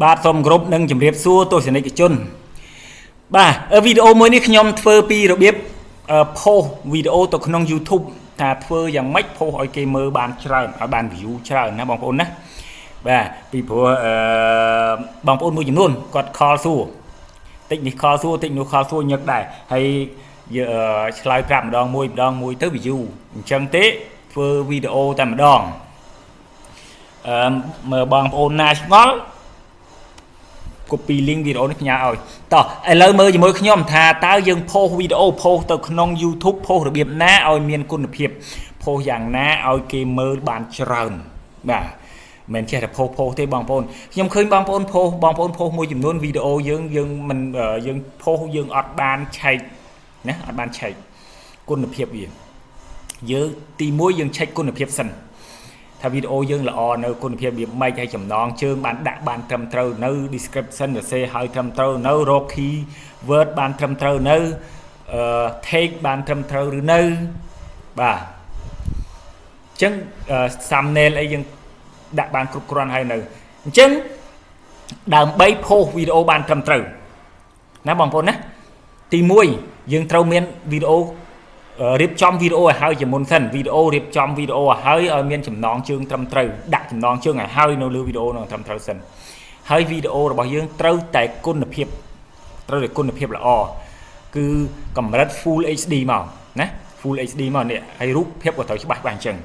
បាទសូមគោរពនិងជម្រាបសួរទស្សនិកជនបាទវីដេអូមួយនេះខ្ញុំធ្វើពីរបៀបផុសវីដេអូទៅក្នុង YouTube ថាធ្វើយ៉ាងម៉េចផុសឲ្យគេមើលបានច្រើនឲ្យបាន view ច្រើនណាបងប្អូនណាបាទពីព្រោះបងប្អូនមួយចំនួនគាត់ខលសួរតិចនេះខលសួរតិចនោះខលសួរញឹកដែរហើយឆ្លើយប្រាប់ម្ដងមួយទៅ view អញ្ចឹងទេធ្វើវីដេអូតែម្ដងមើលបងប្អូនណាឆ្ងល់copy link វីដេអូនេះផ្ញើឲ្យតោះឥឡូវមើលជាមួយខ្ញុំថាតើយើងផុសវីដេអូផុសទៅក្នុង YouTube ផុសរបៀបណាឲ្យមានគុណភាពផុសយ៉ាងណាឲ្យគេមើលបានច្រើនបាទមិនចេះតែផុសទេបងប្អូនខ្ញុំឃើញបងប្អូនផុសមួយចំនួនវីដេអូយើងមិនយើងផុសយើងអត់បានឆែកណាអត់បានឆែកគុណភាពវាយើងទី1យើងឆែកគុណភាពសិនថាវីដេអូយើងល្អនៅគុណភាពវាម៉េចហើយចំណងជើងបានដាក់បានត្រឹមត្រូវនៅ description សរសេរឲ្យត្រឹមត្រូវនៅ row key word បានត្រឹមត្រូវនៅtake បានត្រឹមត្រូវឬនៅបាទអញ្ចឹង thumbnail អីយើងដាក់បានគ្រប់គ្រាន់ហើយនៅអញ្ចឹងដើម្បីផុសវីដេអូបានត្រឹមត្រូវណាបងប្អូនណាទី1យើងត្រូវមានវីដេអូរៀបចំវីដេអូឲ្យហើយជាមុនសិនវីដេអូរៀបចំវីដេអូឲ្យហើយឲ្យមានចំណងជើងត្រឹមត្រូវដាក់ចំណងជើងឲ្យហើយនៅលើវីដេអូនោះត្រឹមត្រូវសិនហើយវីដេអូរបស់យើងត្រូវតែគុណភាពល្អគឺកម្រិត Full HD មកណា Full HD មកនេះហើយរូបភាពក៏ត្រូវច្បាស់អញ្ចឹង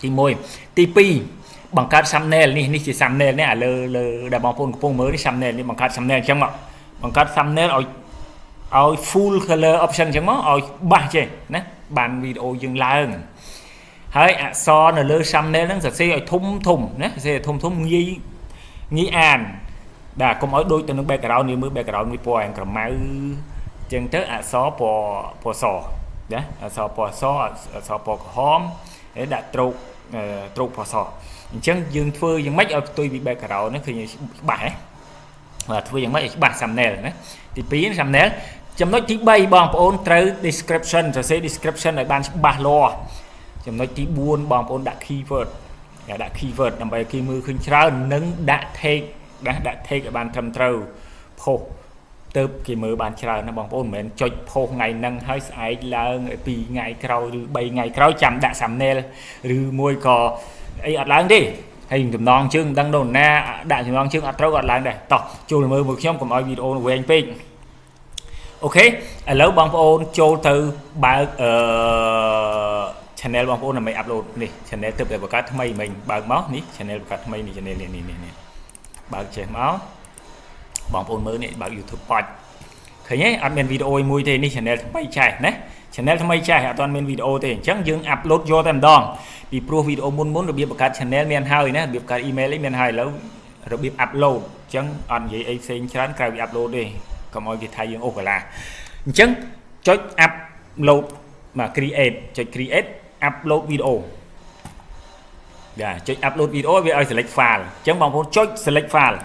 ទី1ទី2បង្កើត thumbnail នេះជា thumbnail នេះលើដែលបងប្អូនកំពុងមើលនេះ thumbnail នេះបង្កើត thumbnail អញ្ចឹងមកបង្កើត thumbnail ឲ្យ full color option អញ្ចឹងមកឲ្យបាសចេះណាបានវីដេអូយើងឡើងហើយអក្សរនៅលើ thumbnail ហ្នឹងសរសេរឲ្យធំណាសរសេរឲ្យធំងាយអានបាទកុំឲ្យដូចទៅនឹង background នេះមើល background នេះពណ៌ក្រមៅអញ្ចឹងទៅអក្សរពណ៌សណាអក្សរពណ៌សអក្សរពណ៌ក្រហមហើយដាក់ត្រូកពណ៌សអញ្ចឹងយើងធ្វើយ៉ាងម៉េចឲ្យផ្ទុយពី background ហ្នឹងឃើញច្បាស់ហ៎បាទធ្វើយ៉ាងម៉េចឲ្យច្បាស់ thumbnail ណាទី2 thumbnail ចំណុចទី3បងប្អូនត្រូវ description សរសេរ description ឲ្យបានច្បាស់លាស់ចំណុចទី4បងប្អូនដាក់ keyword ដើម្បីគេមើលឃើញច្រើននិងដាក់ take ដាក់ take ឲ្យបានត្រឹមត្រូវផុសទៅគេមើលបានច្រើនណាបងប្អូនមិនមែនចុចផុសថ្ងៃហ្នឹងហើយស្អែកឡើង2ថ្ងៃក្រោយឬ3ថ្ងៃក្រោយចាំដាក់ thumbnail ឬមួយក៏អីអត់ឡើងទេហើយចំណងជើងមិនដឹងđâuណាដាក់ចំណងជើងអត់ត្រូវអត់ឡើងដែរតោះចូលមើលខ្ញុំកុំឲ្យវីដេអូវែងពេកអូខេឥឡូវបងប្អូនចូលទៅបើកchannel បងប្អូនដើម្បី upload នេះ channel ទើបតែបង្កើតថ្មីមិញបើកមកនេះ channel បង្កើតថ្មីនេះ channel នេះបើកចេះមកបងប្អូនមើលនេះបើក YouTube ប៉ាច់ឃើញទេអត់មានវីដេអូមួយទេនេះ channel ថ្មីចេះណា channel ថ្មីចេះអត់ទាន់មានវីដេអូទេអញ្ចឹងយើង upload យកតែម្ដងពីព្រោះវីដេអូមុនរបៀបបង្កើត channel មានហើយណារបៀបបង្កើត email ឯងមានហើយឥឡូវរបៀប upload អញ្ចឹងអត់និយាយអីផ្សេងច្រើនក្រៅពី upload ទេកុំឲ្យគេថាយើងអូសកាឡាអញ្ចឹងចុច upload មក create ចុច create upload video ចុច upload video វាឲ្យ select file អញ្ចឹងបងប្អូនចុច select file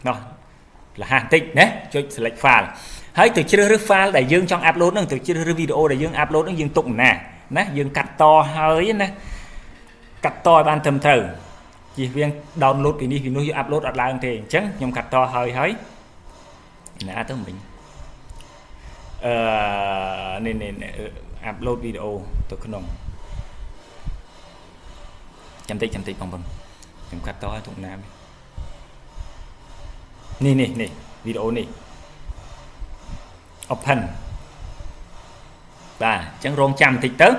នោះលះបន្តិចណាចុច select file ហើយទៅជ្រើសរើស file ដែលយើងចង់ upload ហ្នឹងទៅជ្រើសរើសវីដេអូដែលយើង upload ហ្នឹងយើងទុកណាយើងកាត់តហើយណាកាត់តឲ្យបានត្រឹមត្រូវជិះវាង download ពីនេះពីនោះយើង upload អត់ឡើងទេអញ្ចឹងខ្ញុំកាត់តហើយណាទៅមិញនេះ upload វីដេអូទៅក្នុងចាំតិចបងប្អូនខ្ញុំកាត់តឲ្យទុកណានេះវីដេអូនេះ open បាទអញ្ចឹងរងចាំបន្តិចទៅ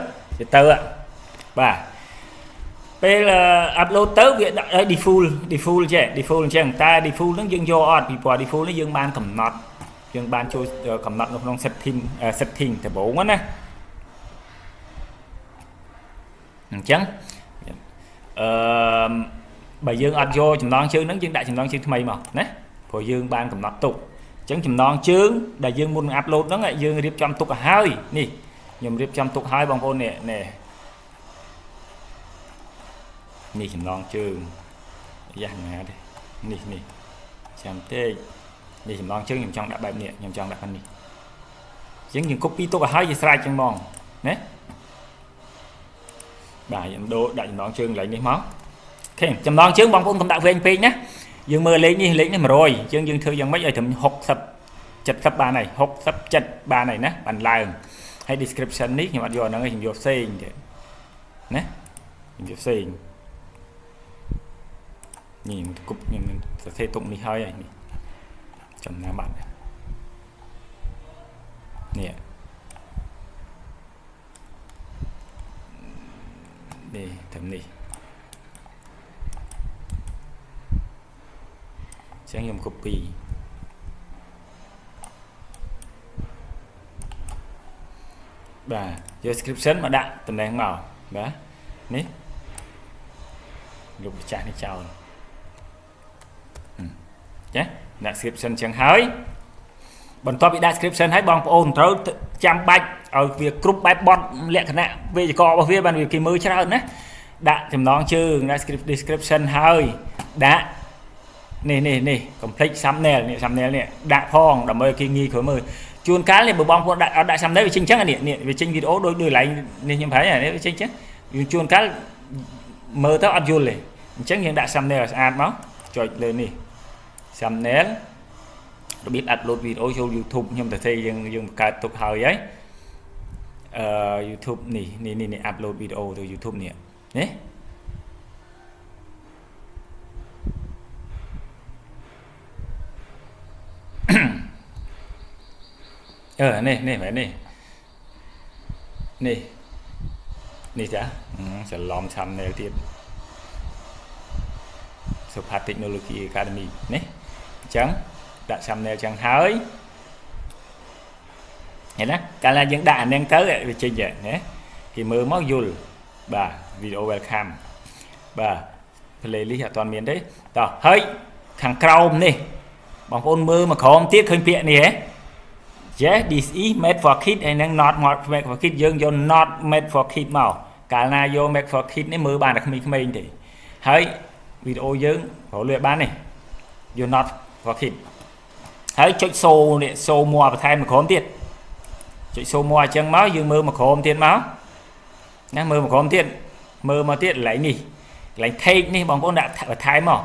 បាទពេល upload ទៅវាដាក់ឲ្យ default ចេះ default អញ្ចឹងតែ default ហ្នឹងយើងយកអត់ពីព្រោះ default នេះយើងបានកំណត់យើងបានចូលកំណត់នៅក្នុង setting ដំបូងណាអញ្ចឹងបើយើងអត់យកចំណងជើងហ្នឹងយើងដាក់ចំណងជើងថ្មីមកណាព្រោះយើងបានកំណត់ទុកអញ្ចឹងចំណងជើងដែលយើងមុន upload ហ្នឹងយើងរៀបចំទុកឲ្យហើយនេះខ្ញុំរៀបចំទុកហើយបងប្អូននេះចំណងជើងយ៉ាងណាទេនេះចាំតិចនេះចំណងជើងខ្ញុំចង់ដាក់បែបនេះខ្ញុំចង់ដាក់ខាងនេះអញ្ចឹងយើង copy ទុកឲ្យហើយយើងស្រេចចឹងហ្មងណាបាទខ្ញុំដូរដាក់ចំណងជើងកន្លែងនេះមកអូខេចំណងជើងបងប្អូនកុំដាក់វែងពេកណា dương mơ lấy này mà rồi dương thư dương mấy ở thầm học chật sắp ba này học sắp chật ba này nè bàn lại hay description nick nhưng mà giờ nó hình vô xây nè hình vô xây nhìn cục nhìn sẽ tụng đi hơi này chồng nhà bạn nè để thầm đi sẽ dùng copy và description mà đã tầm này màu đó nè lục trả đi chào nhé description chẳng hỏi bọn tôi bị description hãy bằng ôn trâu chăm bạch ở việc group bài bot lẹ khả nạ về có bao việc bàn việc kỳ mới chắc hơn đấy đã thì nó chứ description hơi đã nè complete thumbnail nè đã phong đầm ơi kỳ nghi khởi mời chuồn cá lên bờ bong của đại xăm đấy về chính chắc là nè về chính video đôi lại nên như thấy này về chính chứ chuồn cá mơ tới ăn chuồn này chắc những đại xăm này là máu cho lên nè thumbnail biết upload video cho YouTube nhưng mà thấy dùng cái tục hơi ấy YouTube này upload video từ YouTube nè nhé này phải này sẽ lòng xăm này tiếp Support Technology Academy nè chẳng đã xăm này chẳng hỏi thế đó cả là những đạn đang tới về trên vậy nhé thì mơ móc dùl và video welcome và playlist toàn miền đấy đó hơi thằng Chrome này bằng phone mơ mà không tiếc khơi tiện này yes this is made for kids and then not made for kids dương vô not made for kids màu cả là vô made for kids này mơ bàn được mình thì hơi video dương có luyện bán này vô not for kids thấy chốt xô này xô mua và thay mà khóm tiền chốt xô mua chân máu dương mơ mà khóm tiền máu nè mơ mà khóm tiền mơ mà tiền lấy nhỉ lấy thay đi bằng con đã thay mỏ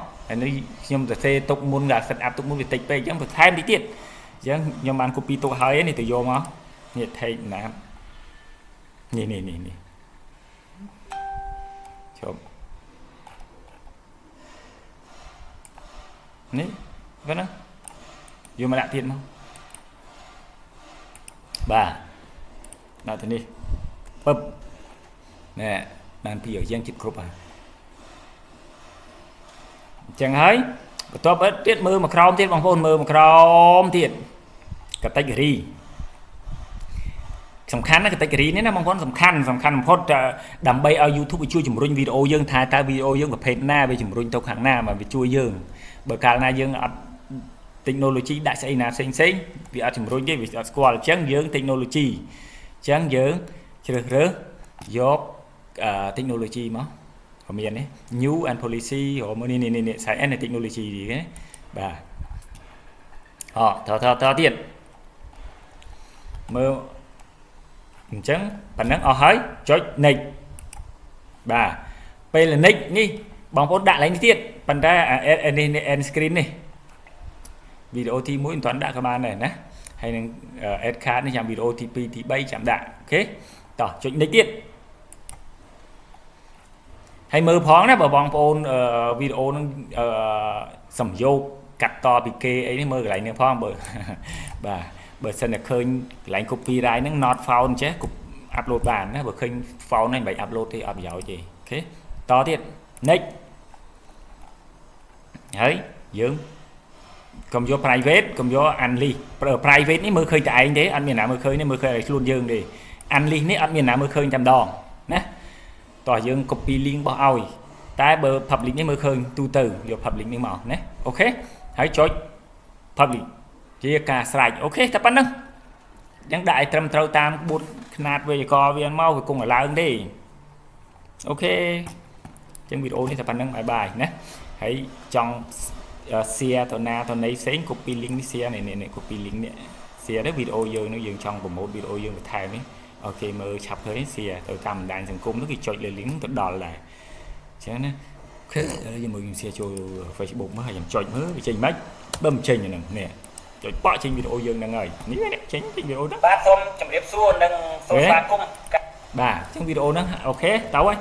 nhưng mà xe tục muốn là sạch áp tục muốn việc tịch về chẳng phải thay đi tiền chứ nhưng mà copy tôi hơi này từ vô máu nhiệt thay nè nè chụp nè vâng vô mà đã tiền không bà nào thế đi bấm nè đang bây giờ giang chụp group à chẳng thấy tôi bắt tiết mơ mà Chrome tiết bằng phone mơ mà Chrome tiết category សំខាន់ណា category នេះណាបងប្អូនសំខាន់បំផុតដើម្បីឲ្យ YouTube ជួយជំរុញវីដេអូយើងថាតើវីដេអូយើងប្រភេទណាវាជំរុញទៅខាងណាmàវាជួយយើងបើកាលណាយើងអត់ technology ដាក់ស្អីណាផ្សេងវាអត់ជំរុញទេវាអត់ស្គាល់អញ្ចឹងយើង technology អញ្ចឹងយើងជ្រើសរើសយក technology មកក៏មាននេះ new and policy ឬមើលនេះ science and technology នេះបាទតទៀតមើលអញ្ចឹងប៉ុណ្ណឹងអស់ហើយចុច next បាទពេល next នេះបងប្អូនដាក់ឡើងនេះទៀតប៉ុន្តែ end screen នេះវីដេអូទី1មិនទាន់ដាក់ក៏បានដែរណាហើយនឹង add card នេះចាំវីដេអូទី2ទី3ចាំដាក់អូខេតោះចុច next ទៀតហើយមើលផងណាបើបងប្អូនវីដេអូនឹងសំយោគកាត់តពីគេអីនេះមើលកន្លែងនេះផងបើបាទបើសិនតែឃើញកន្លែង copyright ហ្នឹង not found ចេះ upload បានណាបើឃើញ found ហ្នឹងមិនបាច់ upload ទេអត់ប្រយោជន៍ទេអូខេតទៀត next ហើយយើងកុំយក private កុំយក unlist private នេះមើលឃើញតែឯងទេអត់មានណាមើលឃើញទេមើលឃើញឲ្យខ្លួនយើងទេ unlist នេះអត់មានណាមើលឃើញតែម្ដងណាតោះយើង copy link របស់ឲ្យតែបើ public នេះមើលឃើញទូទៅយក public នេះមកណាអូខេហើយចុច public ជាការស្រេចអូខេតែប៉ុណ្្នឹងយ៉ាងដាក់ឲ្យត្រឹមត្រូវតាមក្បួនខ្នាតវេយ្យាករណ៍វាមកវាគង់ឲ្យឡើងទេអូខេចឹងវីដេអូនេះតែប៉ុណ្្នឹងបាយបាយណាហើយចង់ share ទៅណាទៅណីផ្សេង copy link នេះ share នេះ copy link នេះ share ទៅវីដេអូយើងនឹងយើងចង់ promote វីដេអូយើងបន្ថែមនេះអូខេមើលឆាប់ឃើញ share ទៅតាមបណ្ដាញសង្គមនោះគេចុចលើ link ទៅដល់ដែរចឹងណា ok giờ mới share cho Facebook mới hay chọn mới bị trình mấy bấm trình này nè chọn bỏ trình video dương đang ngồi ní đấy trình video đó ba xôm chấm điệp xuôn đang sofa cung bà trong video đó ok tao ấy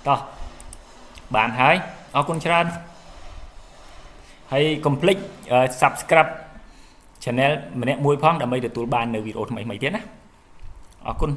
to bạn hãy ở con channel hay complete subscribe channel mình mua phong đã mấy được tụi bạnនៅvideoថ្មីៗទៀតណាអរគុណ